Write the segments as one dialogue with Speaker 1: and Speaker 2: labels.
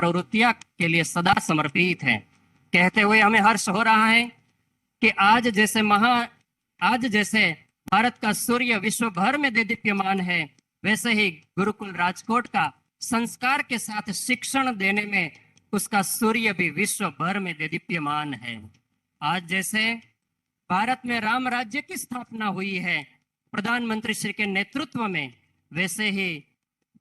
Speaker 1: प्रवृत्तियां के लिए सदा समर्पित है। कहते हुए हमें हर्ष हो रहा है कि आज जैसे भारत का सूर्य विश्व भर में दीप्यमान है, वैसे ही गुरुकुल राजकोट का संस्कार के साथ शिक्षण देने में उसका सूर्य भी विश्व भर में दीप्यमान है। आज जैसे भारत में राम राज्य की स्थापना हुई है प्रधानमंत्री श्री के नेतृत्व में, वैसे ही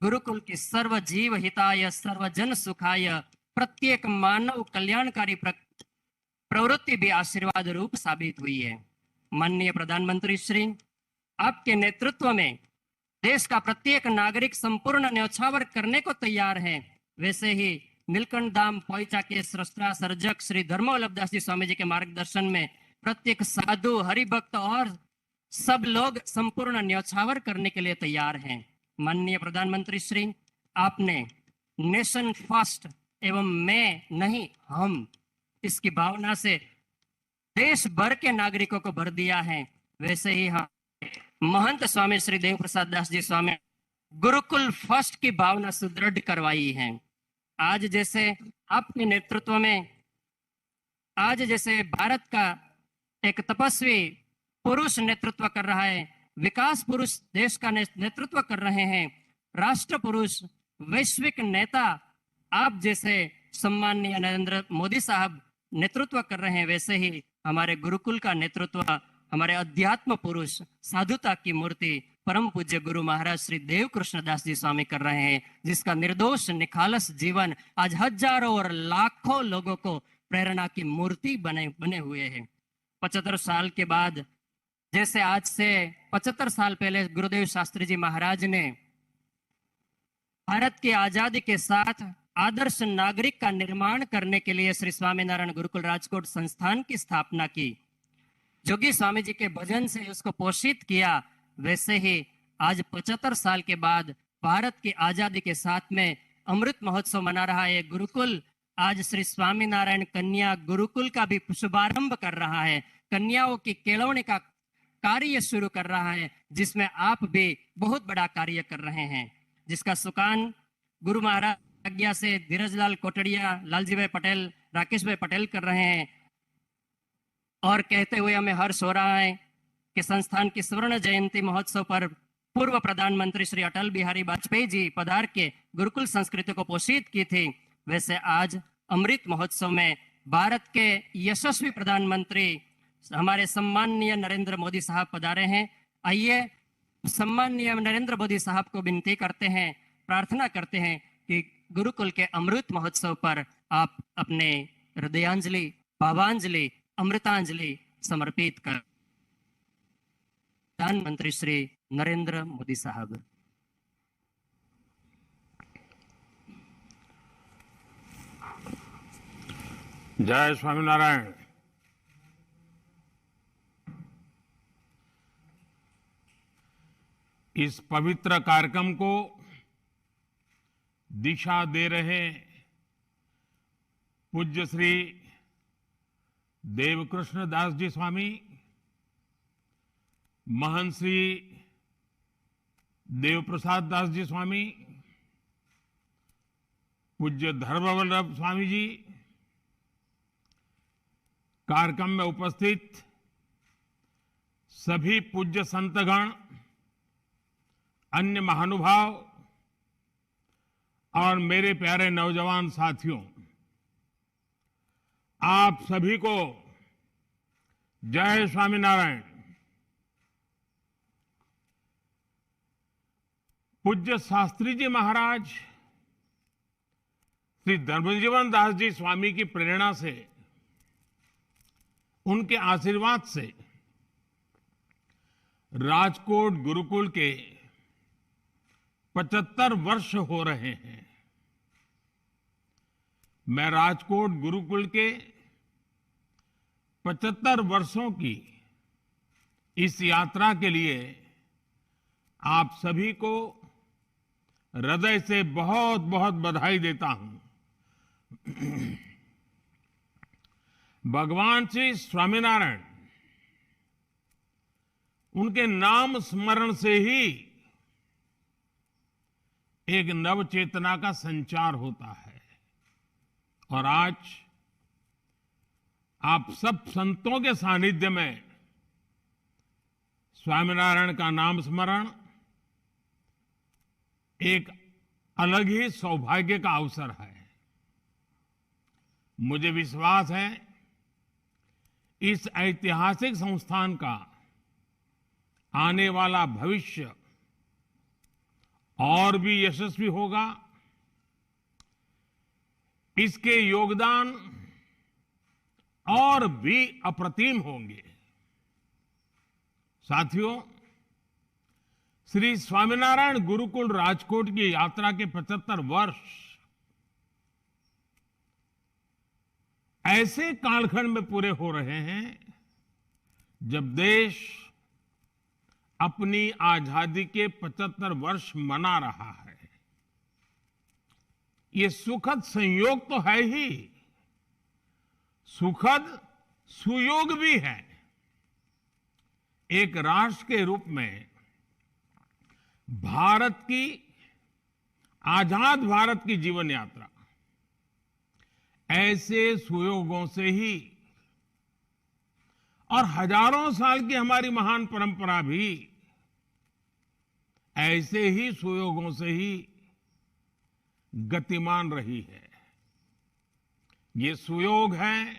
Speaker 1: गुरुकुल की सर्व जीव हिताय सर्वजन सुखाय प्रत्येक मानव कल्याणकारी प्रवृत्ति भी आशीर्वाद रूप साबित हुई है। माननीय प्रधानमंत्री श्री, आपके नेतृत्व में देश का प्रत्येक नागरिक संपूर्ण न्यौछावर करने को तैयार है। वैसे ही नीलकंठ धाम पोइचा के सृष्टा सर्जक श्री धर्मवल्लभ दास जी स्वामी जी के मार्गदर्शन में प्रत्येक साधु, हरिभक्त और सब लोग संपूर्ण न्यौछावर करने के लिए तैयार हैं। माननीय प्रधानमंत्री श्री, आपने नेशन फर्स्ट एवं मैं नहीं हम, इसकी भावना से देश भर के नागरिकों को भर दिया है। वैसे ही हम महंत स्वामी श्री देव प्रसाद दास जी स्वामी गुरुकुल फर्स्ट की भावना सुदृढ़ करवाई है। आज जैसे आपके नेतृत्व में, आज जैसे भारत का एक तपस्वी पुरुष नेतृत्व कर रहा है, विकास पुरुष देश का नेतृत्व कर रहे हैं, राष्ट्र पुरुष, वैश्विक नेता आप जैसे सम्माननीय नरेंद्र मोदी साहब नेतृत्व कर रहे हैं, वैसे ही हमारे गुरुकुल का नेतृत्व हमारे अध्यात्म पुरुष, साधुता की मूर्ति परम पूज्य गुरु महाराज श्री देव कृष्णदास जी स्वामी कर रहे हैं, जिसका निर्दोष निखालस जीवन आज हजारों और लाखों लोगों को प्रेरणा की मूर्ति बने हुए हैं। 75 साल के बाद, जैसे आज से 75 साल पहले गुरुदेव शास्त्री जी महाराज ने भारत की आजादी के साथ आदर्श नागरिक का निर्माण करने के लिए श्री स्वामीनारायण गुरुकुल राजकोट संस्थान की स्थापना की, जोगी स्वामी जी के भजन से उसको पोषित किया, वैसे ही आज 75 साल के बाद भारत की आजादी के साथ में अमृत महोत्सव मना रहा है गुरुकुल। आज श्री स्वामीनारायण कन्या गुरुकुल का भी शुभारंभ कर रहा है, कन्याओं की केळवणी का कार्य शुरू कर रहा है, जिसमें आप भी बहुत बड़ा कार्य कर रहे हैं, जिसका सुकान गुरु महाराज आज्ञा से धीरजलाल कोटड़िया, लालजी भाई पटेल, राकेश भाई पटेल कर रहे हैं। और कहते हुए हमें हर्ष हो रहा है कि संस्थान की स्वर्ण जयंती महोत्सव पर पूर्व प्रधानमंत्री श्री अटल बिहारी वाजपेयी जी पधार के गुरुकुल संस्कृति को पोषित की थी। वैसे आज अमृत महोत्सव में भारत के यशस्वी प्रधानमंत्री हमारे सम्माननीय नरेंद्र मोदी साहब पधारे हैं। आइए सम्माननीय नरेंद्र मोदी साहब को विनती करते हैं, प्रार्थना करते हैं कि गुरुकुल के अमृत महोत्सव पर आप अपने हृदयांजलि, भावांजलि, अमृतांजलि समर्पित कर। प्रधानमंत्री श्री नरेंद्र मोदी साहब।
Speaker 2: जय स्वामीनारायण। इस पवित्र कार्यक्रम को दिशा दे रहे पूज्य श्री देवकृष्ण दास जी स्वामी, महंत श्री देव प्रसाद दास जी स्वामी, पूज्य धर्मवल्लभ स्वामी जी, कार्यक्रम में उपस्थित सभी पूज्य संतगण, अन्य महानुभाव और मेरे प्यारे नौजवान साथियों, आप सभी को जय स्वामीनारायण। पूज्य शास्त्री जी महाराज श्री धर्मजीवन दास जी स्वामी की प्रेरणा से, उनके आशीर्वाद से राजकोट गुरुकुल के 75 वर्ष हो रहे हैं। मैं राजकोट गुरुकुल के 75 वर्षों की इस यात्रा के लिए आप सभी को हृदय से बहुत बहुत बधाई देता हूं। भगवान श्री स्वामीनारायण, उनके नाम स्मरण से ही एक नव चेतना का संचार होता है। और आज आप सब संतों के सानिध्य में स्वामीनारायण का नाम स्मरण एक अलग ही सौभाग्य का अवसर है। मुझे विश्वास है इस ऐतिहासिक संस्थान का आने वाला भविष्य और भी यशस्वी होगा। इसके योगदान और भी अप्रतिम होंगे। साथियों, श्री स्वामीनारायण गुरुकुल राजकोट की यात्रा के 75 वर्ष ऐसे कालखंड में पूरे हो रहे हैं जब देश अपनी आजादी के 75 वर्ष मना रहा है। ये सुखद संयोग तो है ही, सुखद सुयोग भी है। एक राष्ट्र के रूप में आजाद भारत की जीवन यात्रा ऐसे सुयोगों से ही और हजारों साल की हमारी महान परंपरा भी ऐसे ही सुयोगों से ही गतिमान रही है। ये सुयोग है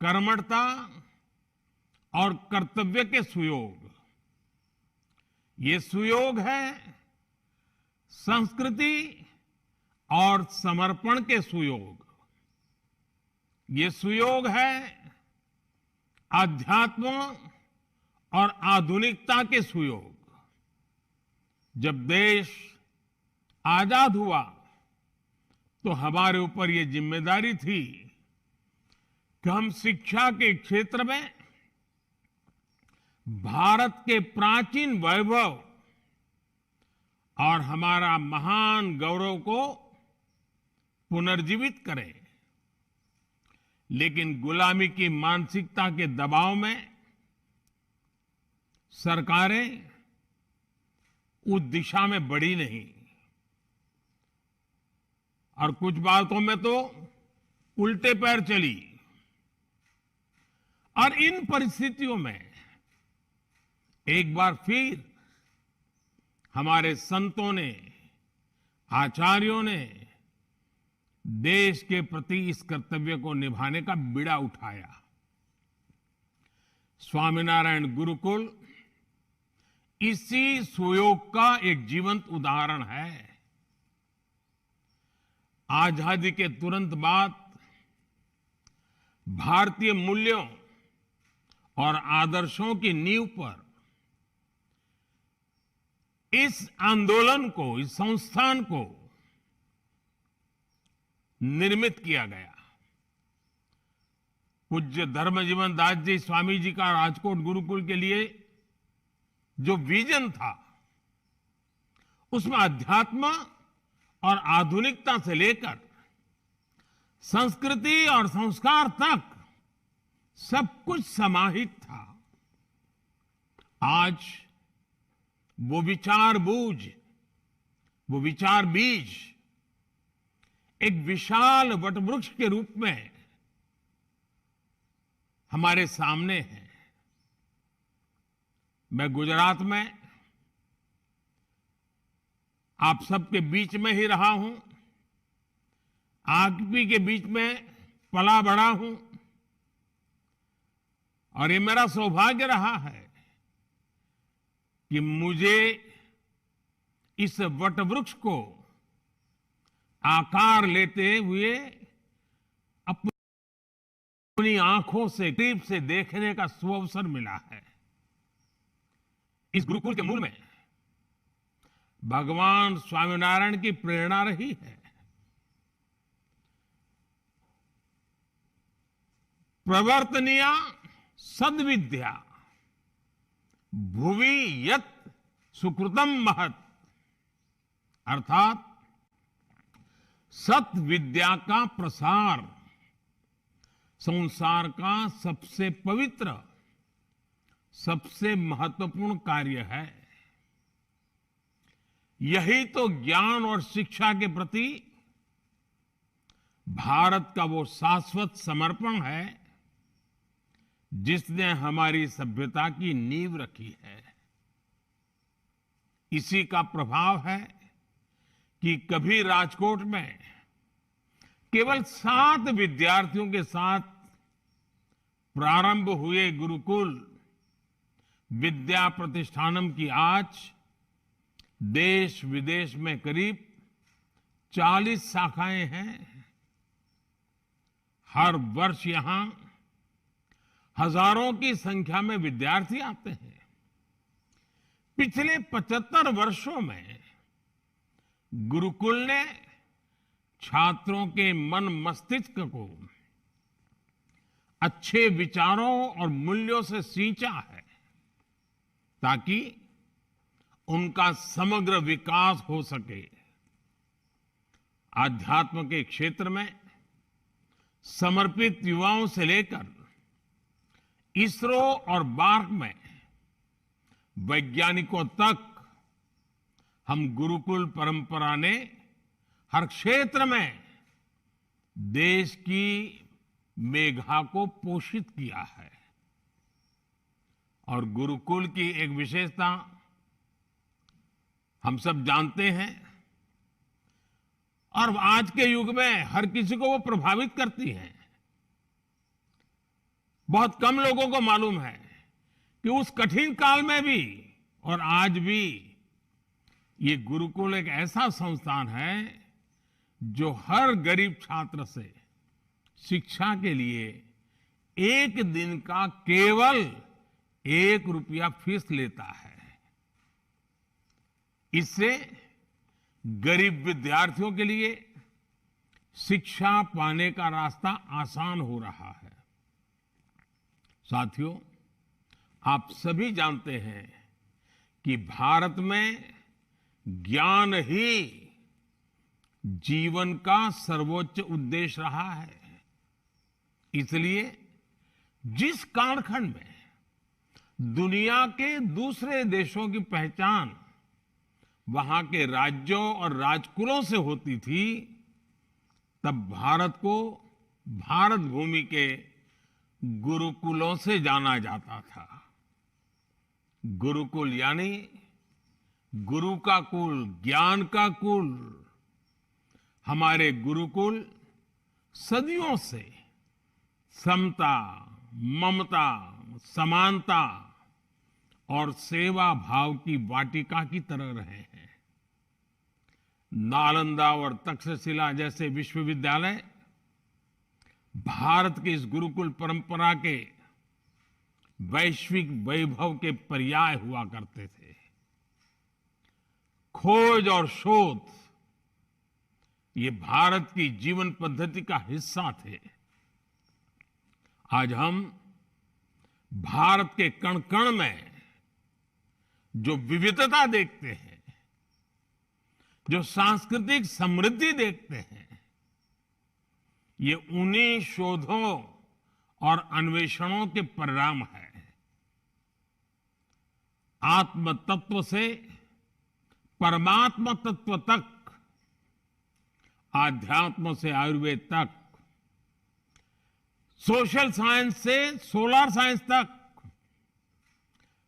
Speaker 2: कर्मठता और कर्तव्य के सुयोग। ये सुयोग है संस्कृति और समर्पण के सुयोग। ये सुयोग है अध्यात्म और आधुनिकता के सुयोग। जब देश आजाद हुआ तो हमारे ऊपर ये जिम्मेदारी थी कि हम शिक्षा के क्षेत्र में भारत के प्राचीन वैभव और हमारा महान गौरव को पुनर्जीवित करें। लेकिन गुलामी की मानसिकता के दबाव में सरकारें उस दिशा में बढ़ी नहीं और कुछ बातों में तो उल्टे पैर चली। और इन परिस्थितियों में एक बार फिर हमारे संतों ने, आचार्यों ने देश के प्रति इस कर्तव्य को निभाने का बीड़ा उठाया। स्वामीनारायण गुरुकुल इसी सुयोग का एक जीवंत उदाहरण है। आजादी के तुरंत बाद भारतीय मूल्यों और आदर्शों की नींव पर इस आंदोलन को, इस संस्थान को निर्मित किया गया। पूज्य धर्मजीवन दास जी स्वामी जी का राजकोट गुरुकुल के लिए जो विजन था, उसमें अध्यात्म और आधुनिकता से लेकर संस्कृति और संस्कार तक सब कुछ समाहित था। आज वो विचार बीज एक विशाल वटवृक्ष के रूप में हमारे सामने है। मैं गुजरात में आप सबके बीच में ही रहा हूं, आपकी के बीच में पला बढ़ा हूं और ये मेरा सौभाग्य रहा है कि मुझे इस वटवृक्ष को आकार लेते हुए अपनी आंखों से करीब से देखने का सुअवसर मिला है। इस गुरुकुल के मूल में भगवान स्वामीनारायण की प्रेरणा रही है। प्रवर्तनीया सद्विद्या भुवि यत् सुकृतम महत्, अर्थात सत विद्या का प्रसार संसार का सबसे पवित्र, सबसे महत्वपूर्ण कार्य है। यही तो ज्ञान और शिक्षा के प्रति भारत का वो शाश्वत समर्पण है जिसने हमारी सभ्यता की नींव रखी है। इसी का प्रभाव है कि कभी राजकोट में केवल 7 विद्यार्थियों के साथ प्रारंभ हुए गुरुकुल विद्या प्रतिष्ठानम की आज देश विदेश में करीब 40 शाखाएं हैं। हर वर्ष यहां हजारों की संख्या में विद्यार्थी आते हैं। पिछले 75 वर्षों में गुरुकुल ने छात्रों के मन मस्तिष्क को अच्छे विचारों और मूल्यों से सींचा है ताकि उनका समग्र विकास हो सके। आध्यात्म के क्षेत्र में समर्पित युवाओं से लेकर इसरो और बार्क में वैज्ञानिकों तक हम गुरुकुल परंपरा ने हर क्षेत्र में देश की मेघा को पोषित किया है। और गुरुकुल की एक विशेषता हम सब जानते हैं और आज के युग में हर किसी को वो प्रभावित करती है। बहुत कम लोगों को मालूम है कि उस कठिन काल में भी और आज भी ये गुरुकुल एक ऐसा संस्थान है जो हर गरीब छात्र से शिक्षा के लिए एक दिन का केवल 1 रुपया फीस लेता है। इससे गरीब विद्यार्थियों के लिए शिक्षा पाने का रास्ता आसान हो रहा है। साथियों, आप सभी जानते हैं कि भारत में ज्ञान ही जीवन का सर्वोच्च उद्देश्य रहा है। इसलिए जिस कालखंड में दुनिया के दूसरे देशों की पहचान वहां के राज्यों और राजकुलों से होती थी, तब भारत को भारत भूमि के गुरुकुलों से जाना जाता था। गुरुकुल यानी गुरु का कुल, ज्ञान का कुल। हमारे गुरुकुल सदियों से समता, ममता, समानता और सेवा भाव की वाटिका की तरह रहे हैं। नालंदा और तक्षशिला जैसे विश्वविद्यालय भारत की इस गुरुकुल परंपरा के वैश्विक वैभव के पर्याय हुआ करते थे। खोज और शोध ये भारत की जीवन पद्धति का हिस्सा थे। आज हम भारत के कण कण में जो विविधता देखते हैं, जो सांस्कृतिक समृद्धि देखते हैं, ये उन्हीं शोधों और अन्वेषणों के परिणाम है। आत्म तत्व से परमात्मा तत्व तक, आध्यात्म से आयुर्वेद तक, सोशल साइंस से सोलर साइंस तक,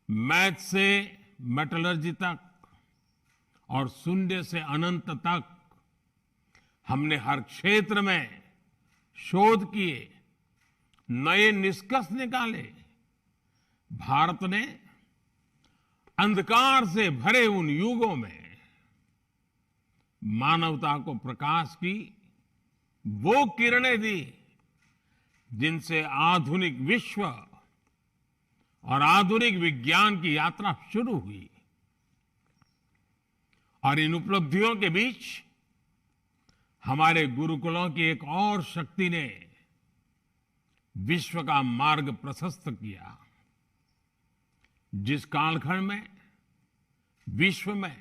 Speaker 2: मैथ से मेटलर्जी तक और शून्य से अनंत तक हमने हर क्षेत्र में शोध किए, नए निष्कर्ष निकाले। भारत ने अंधकार से भरे उन युगों में मानवता को प्रकाश की वो किरणें दी जिनसे आधुनिक विश्व और आधुनिक विज्ञान की यात्रा शुरू हुई। और इन उपलब्धियों के बीच हमारे गुरुकुलों की एक और शक्ति ने विश्व का मार्ग प्रशस्त किया। जिस कालखंड में विश्व में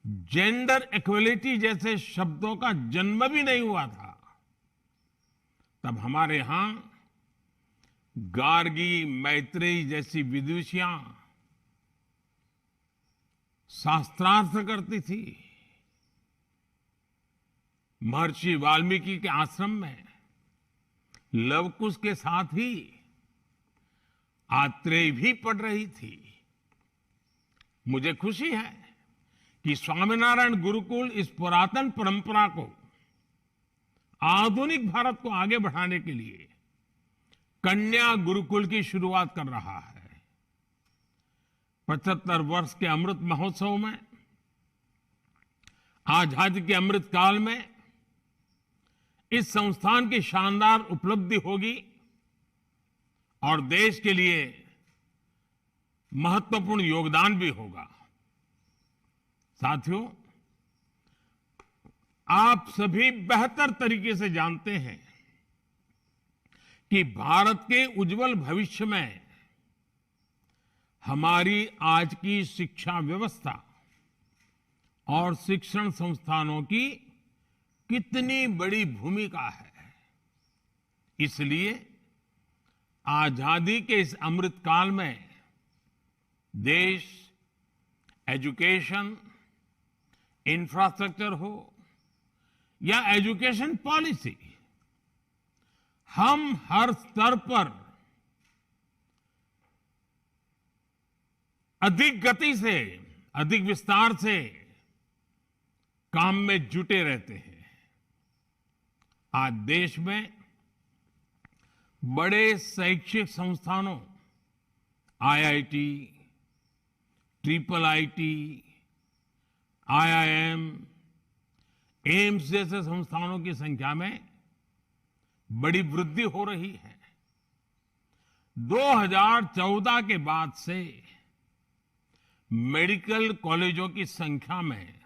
Speaker 2: जेंडर इक्वलिटी जैसे शब्दों का जन्म भी नहीं हुआ था, तब हमारे यहां गार्गी, मैत्रेयी जैसी विदुषियां शास्त्रार्थ करती थी। महर्षि वाल्मीकि के आश्रम में लव कुश के साथ ही आत्रेय भी पढ़ रही थी। मुझे खुशी है कि स्वामीनारायण गुरुकुल इस पुरातन परंपरा को आधुनिक भारत को आगे बढ़ाने के लिए कन्या गुरुकुल की शुरुआत कर रहा है। 75 वर्ष के अमृत महोत्सव में, आजादी के अमृत काल में इस संस्थान की शानदार उपलब्धि होगी और देश के लिए महत्वपूर्ण योगदान भी होगा। साथियों, आप सभी बेहतर तरीके से जानते हैं कि भारत के उज्जवल भविष्य में हमारी आज की शिक्षा व्यवस्था और शिक्षण संस्थानों की कितनी बड़ी भूमिका है। इसलिए आजादी के इस अमृत काल में देश एजुकेशन, इंफ्रास्ट्रक्चर हो या एजुकेशन पॉलिसी, हम हर स्तर पर अधिक गति से, अधिक विस्तार से काम में जुटे रहते हैं। आज देश में बड़े शैक्षिक संस्थानों, IIT, triple IT, IIM, AIIMS जैसे संस्थानों की संख्या में बड़ी वृद्धि हो रही है। 2014 के बाद से मेडिकल कॉलेजों की संख्या में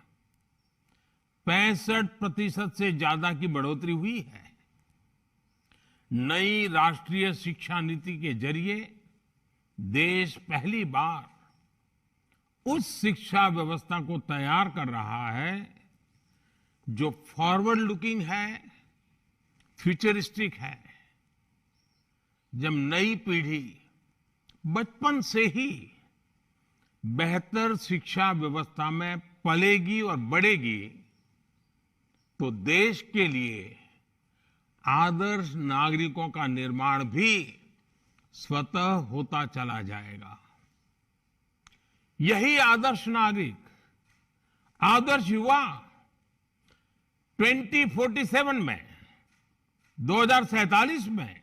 Speaker 2: 65% से ज्यादा की बढ़ोतरी हुई है। नई राष्ट्रीय शिक्षा नीति के जरिए देश पहली बार उस शिक्षा व्यवस्था को तैयार कर रहा है जो फॉरवर्ड लुकिंग है, फ्यूचरिस्टिक है। जब नई पीढ़ी बचपन से ही बेहतर शिक्षा व्यवस्था में पलेगी और बढ़ेगी तो देश के लिए आदर्श नागरिकों का निर्माण भी स्वतः होता चला जाएगा। यही आदर्श नागरिक, आदर्श युवा 2047 में, 2047 में,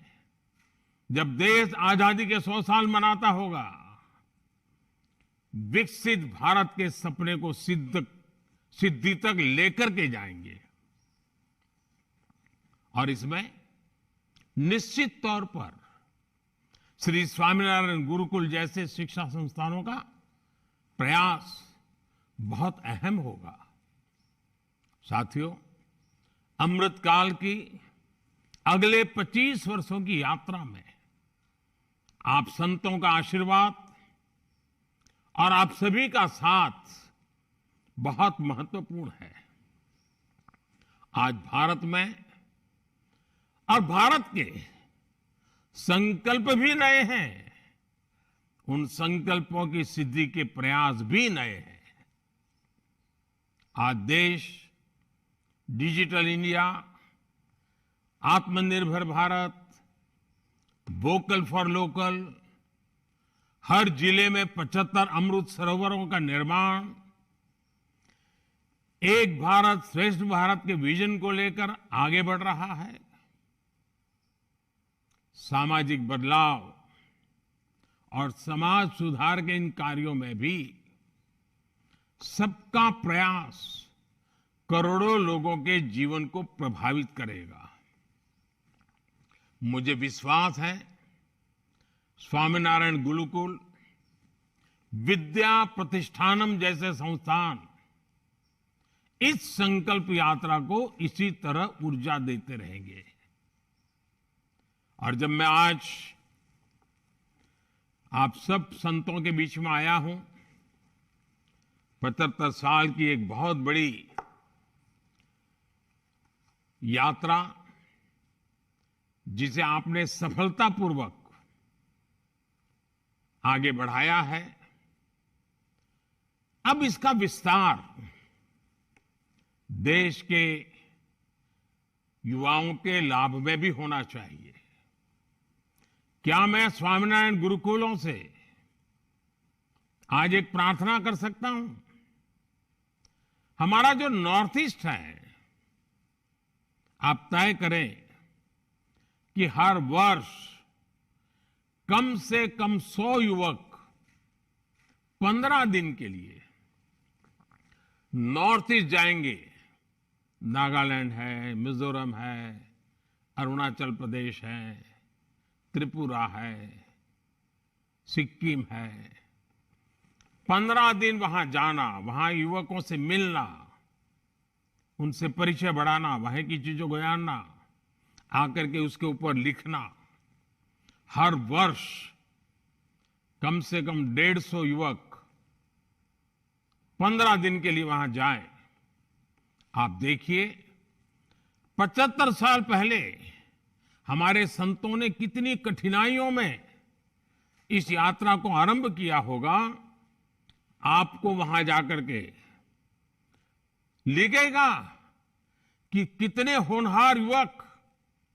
Speaker 2: जब देश आजादी के 100 साल मनाता होगा, विकसित भारत के सपने को सिद्धि तक लेकर के जाएंगे। और इसमें निश्चित तौर पर श्री स्वामीनारायण गुरुकुल जैसे शिक्षा संस्थानों का प्रयास बहुत अहम होगा। साथियों, अमृतकाल की अगले 25 वर्षों की यात्रा में आप संतों का आशीर्वाद और आप सभी का साथ बहुत महत्वपूर्ण है। आज भारत में और भारत के संकल्प भी नए हैं, उन संकल्पों की सिद्धि के प्रयास भी नए हैं। आज देश डिजिटल इंडिया, आत्मनिर्भर भारत, वोकल फॉर लोकल, हर जिले में 75 अमृत सरोवरों का निर्माण, एक भारत श्रेष्ठ भारत के विजन को लेकर आगे बढ़ रहा है। सामाजिक बदलाव और समाज सुधार के इन कार्यों में भी सबका प्रयास करोड़ों लोगों के जीवन को प्रभावित करेगा। मुझे विश्वास है स्वामीनारायण गुरुकुल, विद्या प्रतिष्ठानम जैसे संस्थान इस संकल्प यात्रा को इसी तरह ऊर्जा देते रहेंगे। और जब मैं आज आप सब संतों के बीच में आया हूं, 75 साल की एक बहुत बड़ी यात्रा जिसे आपने सफलतापूर्वक आगे बढ़ाया है, अब इसका विस्तार देश के युवाओं के लाभ में भी होना चाहिए। क्या मैं स्वामीनारायण गुरुकुलों से आज एक प्रार्थना कर सकता हूं? हमारा जो नॉर्थ ईस्ट है, आप तय करें कि हर वर्ष कम से कम 100 युवक 15 दिन के लिए नॉर्थ ईस्ट जाएंगे। नागालैंड है, मिजोरम है, अरुणाचल प्रदेश है, त्रिपुरा है, सिक्किम है। 15 दिन वहां जाना, वहां युवकों से मिलना, उनसे परिचय बढ़ाना, वहां की चीजों को जानना, आकर के उसके ऊपर लिखना। हर वर्ष कम से कम 150 युवक 15 दिन के लिए वहां जाएं। आप देखिए, 75 साल पहले हमारे संतों ने कितनी कठिनाइयों में इस यात्रा को आरंभ किया होगा। आपको वहां जाकर के लिखेगा कि कितने होनहार युवक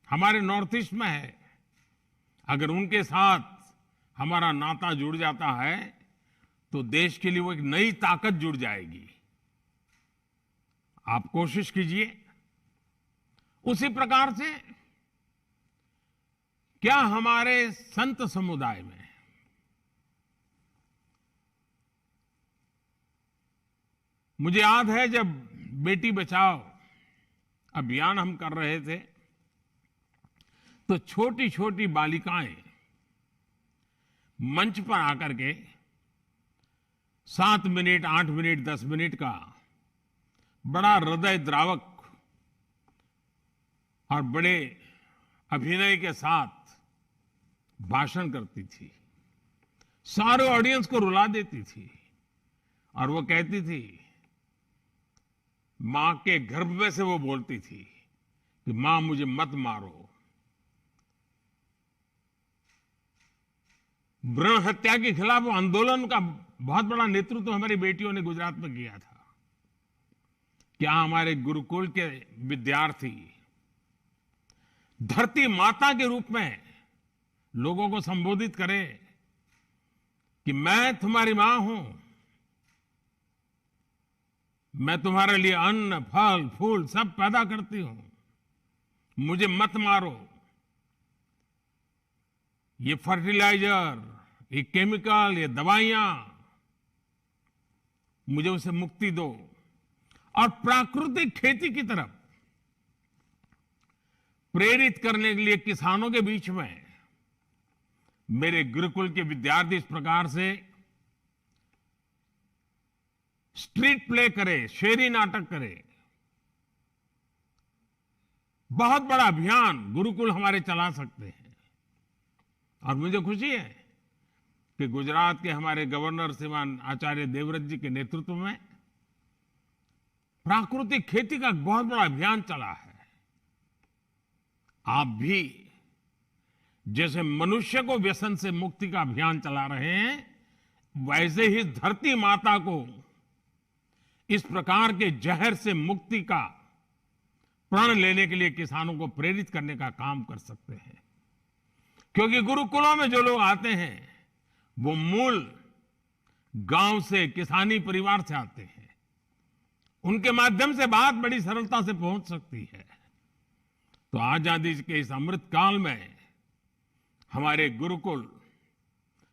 Speaker 2: हमारे नॉर्थ ईस्ट में है। अगर उनके साथ हमारा नाता जुड़ जाता है तो देश के लिए वो एक नई ताकत जुड़ जाएगी। आप कोशिश कीजिए। उसी प्रकार से क्या हमारे संत समुदाय में मुझे याद है, जब बेटी बचाओ अभियान हम कर रहे थे तो छोटी छोटी बालिकाएं मंच पर आकर के 7 मिनट, 8 मिनट, 10 मिनट का बड़ा हृदय द्रावक और बड़े अभिनय के साथ भाषण करती थी। सारे ऑडियंस को रुला देती थी और वो कहती थी, मां के गर्भ में से वो बोलती थी कि मां मुझे मत मारो। भ्रूण हत्या के खिलाफ वो आंदोलन का बहुत बड़ा नेतृत्व हमारी बेटियों ने गुजरात में किया था। क्या हमारे गुरुकुल के विद्यार्थी धरती माता के रूप में लोगों को संबोधित करें कि मैं तुम्हारी मां हूं, मैं तुम्हारे लिए अन्न, फल, फूल सब पैदा करती हूं, मुझे मत मारो। ये फर्टिलाइजर, ये केमिकल, ये दवाइयां, मुझे उसे मुक्ति दो। और प्राकृतिक खेती की तरफ प्रेरित करने के लिए किसानों के बीच में मेरे गुरुकुल के विद्यार्थी इस प्रकार से स्ट्रीट प्ले करे, शेरी नाटक करे। बहुत बड़ा अभियान गुरुकुल हमारे चला सकते हैं। और मुझे खुशी है कि गुजरात के हमारे गवर्नर श्रीमान आचार्य देवव्रत जी के नेतृत्व में प्राकृतिक खेती का बहुत बड़ा अभियान चला है। आप भी जैसे मनुष्य को व्यसन से मुक्ति का अभियान चला रहे हैं, वैसे ही धरती माता को इस प्रकार के जहर से मुक्ति का प्रण लेने के लिए किसानों को प्रेरित करने का काम कर सकते हैं। क्योंकि गुरुकुलों में जो लोग आते हैं वो मूल गांव से, किसानी परिवार से आते हैं। उनके माध्यम से बात बड़ी सरलता से पहुंच सकती है। तो आजादी के इस अमृत काल में हमारे गुरुकुल,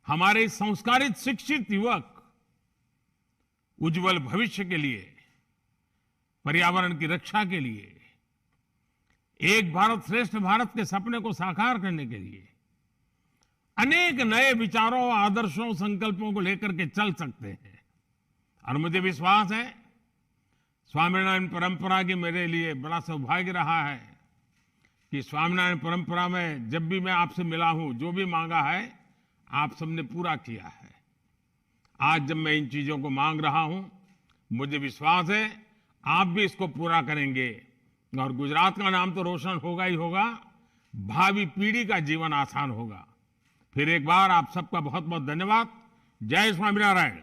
Speaker 2: हमारे संस्कारित शिक्षित युवक उज्जवल भविष्य के लिए, पर्यावरण की रक्षा के लिए, एक भारत श्रेष्ठ भारत के सपने को साकार करने के लिए अनेक नए विचारों, आदर्शों, संकल्पों को लेकर के चल सकते हैं। और मुझे विश्वास है स्वामीनारायण परंपरा की मेरे लिए बड़ा सौभाग्य रहा है कि स्वामीनारायण परंपरा में जब भी मैं आपसे मिला हूं, जो भी मांगा है आप सबने पूरा किया है। आज जब मैं इन चीजों को मांग रहा हूं, मुझे विश्वास है आप भी इसको पूरा करेंगे और गुजरात का नाम तो रोशन होगा ही होगा, भावी पीढ़ी का जीवन आसान होगा। फिर एक बार आप सबका बहुत बहुत धन्यवाद। जय स्वामीनारायण।